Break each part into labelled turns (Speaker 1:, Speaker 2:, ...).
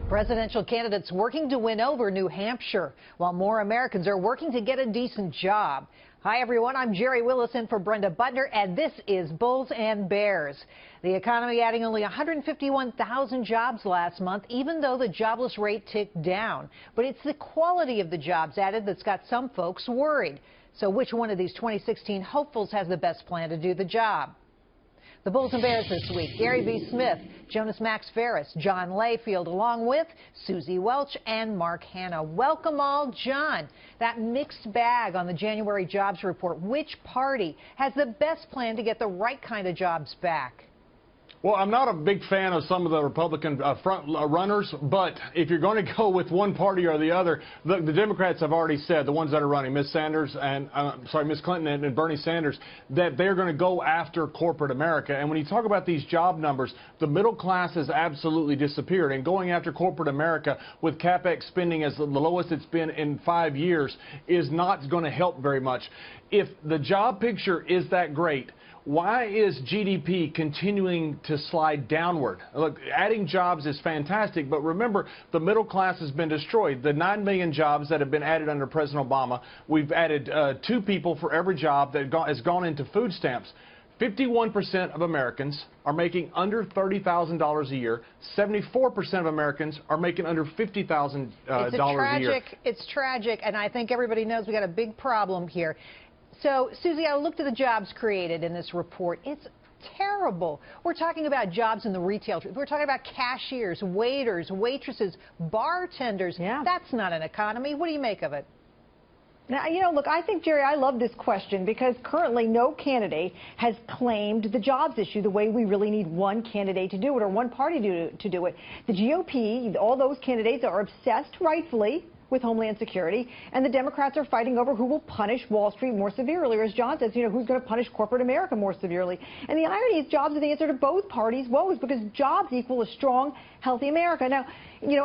Speaker 1: Presidential candidates working to win over New Hampshire, while more Americans are working to get a decent job. Hi, everyone. I'm Jerry Willis in for Brenda Butner, and this is Bulls and Bears. The economy adding only 151,000 jobs last month, even though the jobless rate ticked down. But it's the quality of the jobs added that's got some folks worried. So which one of these 2016 hopefuls has the best plan to do the job? The Bulls and Bears this week: Gary B. Smith, Jonas Max Ferris, John Layfield, along with Susie Welch and Mark Hanna. Welcome all. John, that mixed bag on the January jobs report. Which party has the best plan to get the right kind of jobs back?
Speaker 2: Well, I'm not a big fan of some of the Republican front runners, but if you're going to go with one party or the other, the Democrats have already said, the ones that are running, Miss Sanders and Miss Clinton and Bernie Sanders, that they're going to go after corporate America. And when you talk about these job numbers, the middle class has absolutely disappeared. And going after corporate America with CapEx spending as the lowest it's been in 5 years is not going to help very much. If the job picture is that great, why is GDP continuing to slide downward? Look, adding jobs is fantastic, but remember, the middle class has been destroyed. The 9 million jobs that have been added under President Obama, we've added 2 people for every job that has gone into food stamps. 51% of Americans are making under $30,000 a year. 74% of Americans are making under $50,000 a year.
Speaker 1: It's tragic, and I think everybody knows we got a big problem here. So, Susie, I looked at the jobs created in this report. It's terrible. We're talking about jobs in the retail. We're talking about cashiers, waiters, waitresses, bartenders.
Speaker 3: Yeah.
Speaker 1: That's not an economy. What do you make of it?
Speaker 3: Now, look, I think, Jerry, I love this question because currently no candidate has claimed the jobs issue the way we really need one candidate to do it or one party to do it. The GOP, all those candidates are obsessed, rightfully, with Homeland Security, and the Democrats are fighting over who will punish Wall Street more severely, or as John says, who's going to punish corporate America more severely. And the irony is jobs are the answer to both parties' woes because jobs equal a strong, healthy America. Now,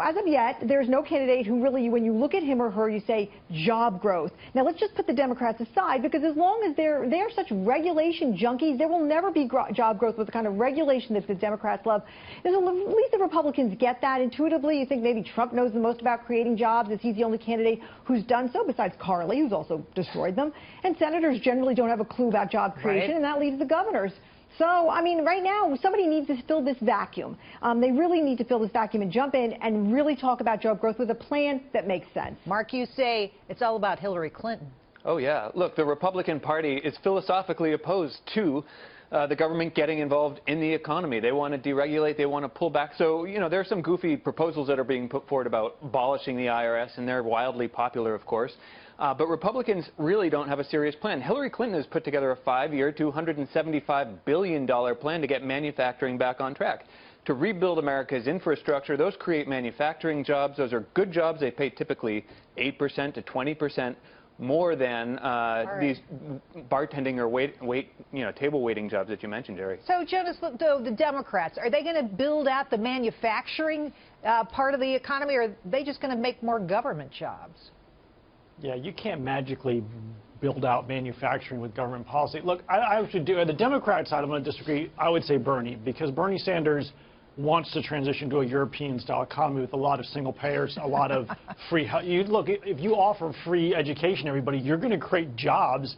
Speaker 3: as of yet, there's no candidate who really, when you look at him or her, you say job growth. Now, let's just put the Democrats aside because as long as they're such regulation junkies, there will never be job growth with the kind of regulation that the Democrats love. At least the Republicans get that intuitively. You think maybe Trump knows the most about creating jobs as he's the only candidate who's done so, besides Carly, who's also destroyed them. And senators generally don't have a clue about job creation, and that leaves the governors. So, I mean, right now, somebody needs to fill this vacuum. They really need to fill this vacuum and jump in and really talk about job growth with a plan that makes sense.
Speaker 1: Mark, you say it's all about Hillary Clinton.
Speaker 4: Oh, yeah. Look, the Republican Party is philosophically opposed to the government getting involved in the economy. They want to deregulate. They want to pull back. So, there are some goofy proposals that are being put forward about abolishing the IRS, and they're wildly popular, of course. But Republicans really don't have a serious plan. Hillary Clinton has put together a 5-year, $275 billion plan to get manufacturing back on track, to rebuild America's infrastructure. Those create manufacturing jobs. Those are good jobs. They pay typically 8% to 20% more than these bartending or table waiting jobs that you mentioned, Jerry.
Speaker 1: So, Jonas, though, the Democrats, are they going to build out the manufacturing part of the economy, or are they just going to make more government jobs?
Speaker 5: Yeah, you can't magically build out manufacturing with government policy. Look, I should do, on the Democrat side, I'm going to disagree. I would say Bernie, because Bernie Sanders wants to transition to a European-style economy with a lot of single payers, a lot of free health. Look, if you offer free education to everybody, you're going to create jobs.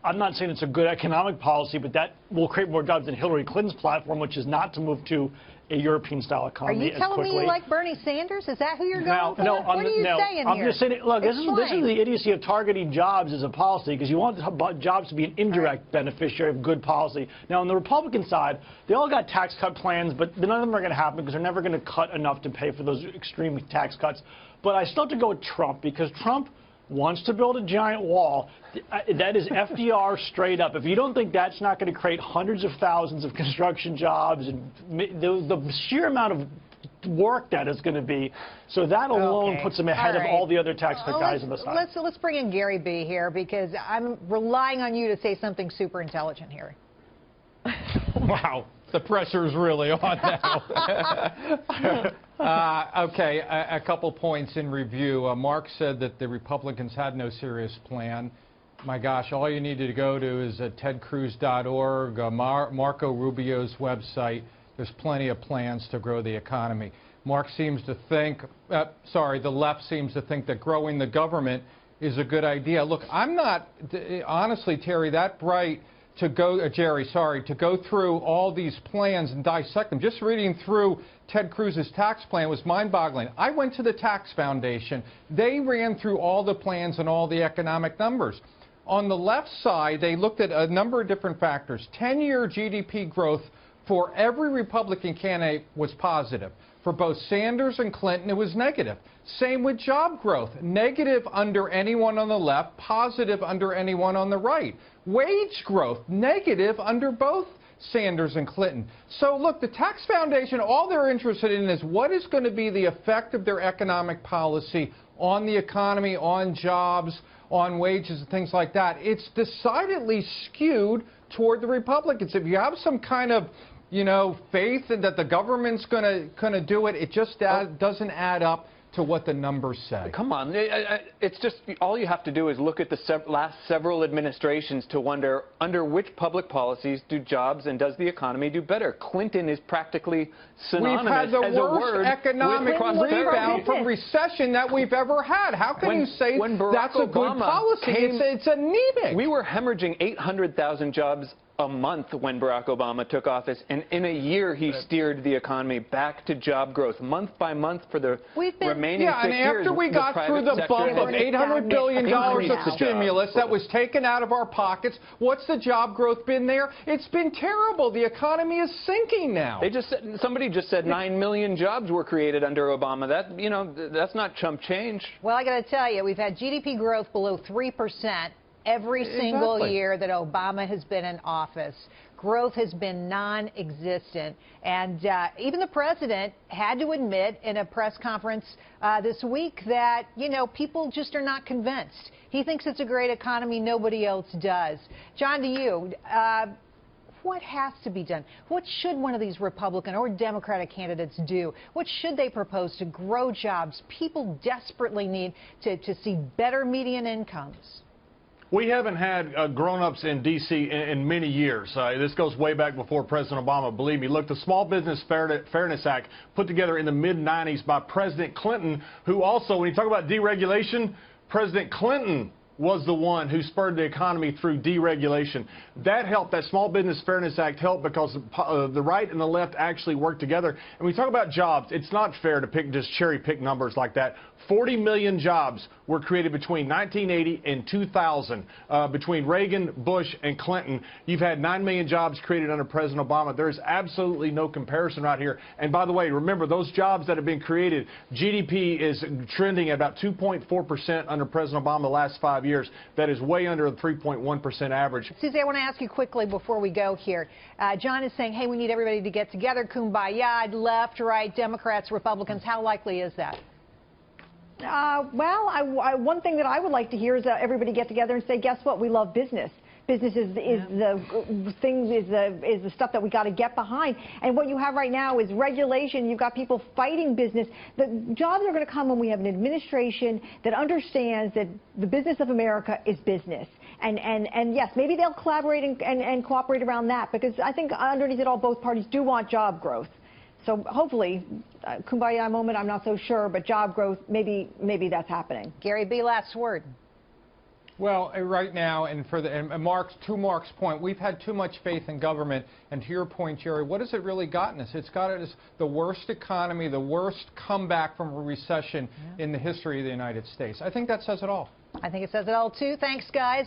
Speaker 5: I'm not saying it's a good economic policy, but that will create more jobs than Hillary Clinton's platform, which is not to move to a European-style economy as quickly.
Speaker 1: Are you telling me you like Bernie Sanders? Is that who you're going for?
Speaker 5: No,
Speaker 1: what are you saying
Speaker 5: I'm
Speaker 1: here?
Speaker 5: just saying, look, this is the idiocy of targeting jobs as a policy, because you want jobs to be an indirect beneficiary of good policy. Now, on the Republican side, they all got tax cut plans, but none of them are going to happen because they're never going to cut enough to pay for those extreme tax cuts. But I still have to go with Trump, because Trump wants to build a giant wall. That is FDR straight up. If you don't think that's not going to create hundreds of thousands of construction jobs and the sheer amount of work that is going to be, so that alone puts him ahead of all the other tax cut guys on the side.
Speaker 1: Let's bring in Gary B. here, because I'm relying on you to say something super intelligent here.
Speaker 6: Wow. The pressure's really on now. Okay, a couple points in review. Mark said that the Republicans had no serious plan. My gosh, all you needed to go to is tedcruz.org, Marco Rubio's website. There's plenty of plans to grow the economy. Mark seems to think, the left seems to think that growing the government is a good idea. Look, I'm not, honestly, Terry, that bright to go, to go through all these plans and dissect them. Just reading through Ted Cruz's tax plan was mind-boggling. I went to the Tax Foundation. They ran through all the plans and all the economic numbers. On the left side, they looked at a number of different factors. 10-year GDP growth for every Republican candidate was positive. For both Sanders and Clinton, it was negative. Same with job growth. Negative under anyone on the left, positive under anyone on the right. Wage growth, negative under both Sanders and Clinton. So look, the Tax Foundation, all they're interested in is what is going to be the effect of their economic policy on the economy, on jobs, on wages and things like that. It's decidedly skewed toward the Republicans. If you have some kind of faith that the government's going to do it, it just doesn't add up to what the numbers say.
Speaker 4: Come on. It's just all you have to do is look at the last several administrations to wonder under which public policies do jobs and does the economy do better. Clinton is practically synonymous
Speaker 6: we've had the
Speaker 4: as a word
Speaker 6: worst economic rebound from recession that we've ever had. How can you say that's a good policy? It's anemic.
Speaker 4: We were hemorrhaging 800,000 jobs a month when Barack Obama took office, and in a year he steered the economy back to job growth, month by month for the remaining 6 years.
Speaker 6: And after we got through the bump of $800 billion of stimulus that was taken out of our pockets, what's the job growth been there? It's been terrible. The economy is sinking now.
Speaker 4: Somebody just said 9 million jobs were created under Obama. That's not chump change.
Speaker 1: Well, I got to tell you, we've had GDP growth below 3%. Every single year that Obama has been in office. Growth has been non-existent. And even the president had to admit in a press conference this week that, people just are not convinced. He thinks it's a great economy. Nobody else does. John, to you, what has to be done? What should one of these Republican or Democratic candidates do? What should they propose to grow jobs? People desperately need to see better median incomes.
Speaker 2: We haven't had grown-ups in D.C. in many years. This goes way back before President Obama, believe me. Look, the Small Business Fairness Act put together in the mid-'90s by President Clinton, who also, when you talk about deregulation, President Clinton was the one who spurred the economy through deregulation. That helped. That Small Business Fairness Act helped because the right and the left actually worked together. And when we talk about jobs, it's not fair to just cherry-pick numbers like that. 40 million jobs were created between 1980 and 2000, between Reagan, Bush, and Clinton. You've had 9 million jobs created under President Obama. There is absolutely no comparison right here. And by the way, remember, those jobs that have been created, GDP is trending at about 2.4% under President Obama the last 5 years. That is way under the 3.1% average.
Speaker 1: Susie, I want to ask you quickly before we go here. John is saying, hey, we need everybody to get together, kumbaya, left, right, Democrats, Republicans. How likely is that?
Speaker 3: One thing that I would like to hear is everybody get together and say, guess what? We love business. Business is the stuff that we got to get behind. And what you have right now is regulation. You've got people fighting business. The jobs are going to come when we have an administration that understands that the business of America is business. And yes, maybe they'll collaborate and cooperate around that, because I think underneath it all, both parties do want job growth. So hopefully, kumbaya moment, I'm not so sure, but job growth, maybe that's happening.
Speaker 1: Gary B., last word.
Speaker 6: Well, right now, and to Mark's point, we've had too much faith in government. And to your point, Jerry, what has it really gotten us? It's got us the worst economy, the worst comeback from a recession in the history of the United States. I think that says it all.
Speaker 1: I think it says it all, too. Thanks, guys.